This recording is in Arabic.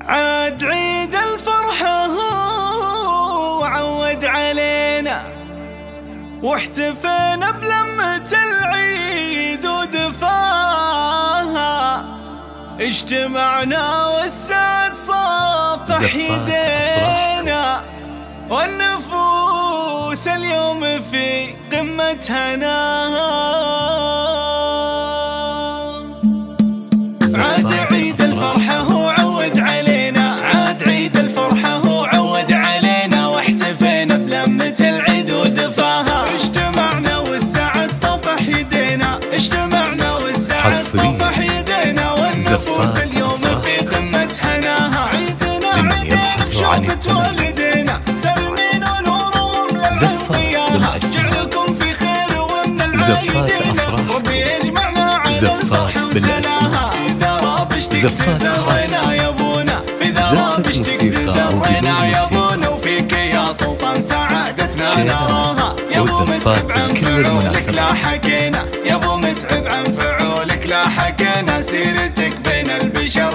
عاد عيد الفرحة هو عود علينا، واحتفينا بلمة العيد ودفاها، اجتمعنا والسعد صافح يدينا، والنفوس اليوم في قمة هناها. عاد عيد الفرحة هو عود علينا، عاد عيد الفرحة هو عود علينا، واحتفينا بلمة العيد ودفاها، اجتمعنا والسعد صفح يدينا، اجتمعنا والسعد صفح يدينا، والنفوس اليوم في قمة هناها. عيدنا عيدنا بشوفة والدينا، سلمين ونورهم للأنبياء، جعلكم في خير ومن العايدين، ربي يجمعنا على الفرح وسلاها. زفات خاصة يا ابونا، في ذرابش تقتدرنا يا ابونا، وفيك يا سلطان سعادتنا نراها، يا ابو متعب عن فعولك لا حكينا، يا ابو متعب عن فعولك لا حكينا، سيرتك بين البشر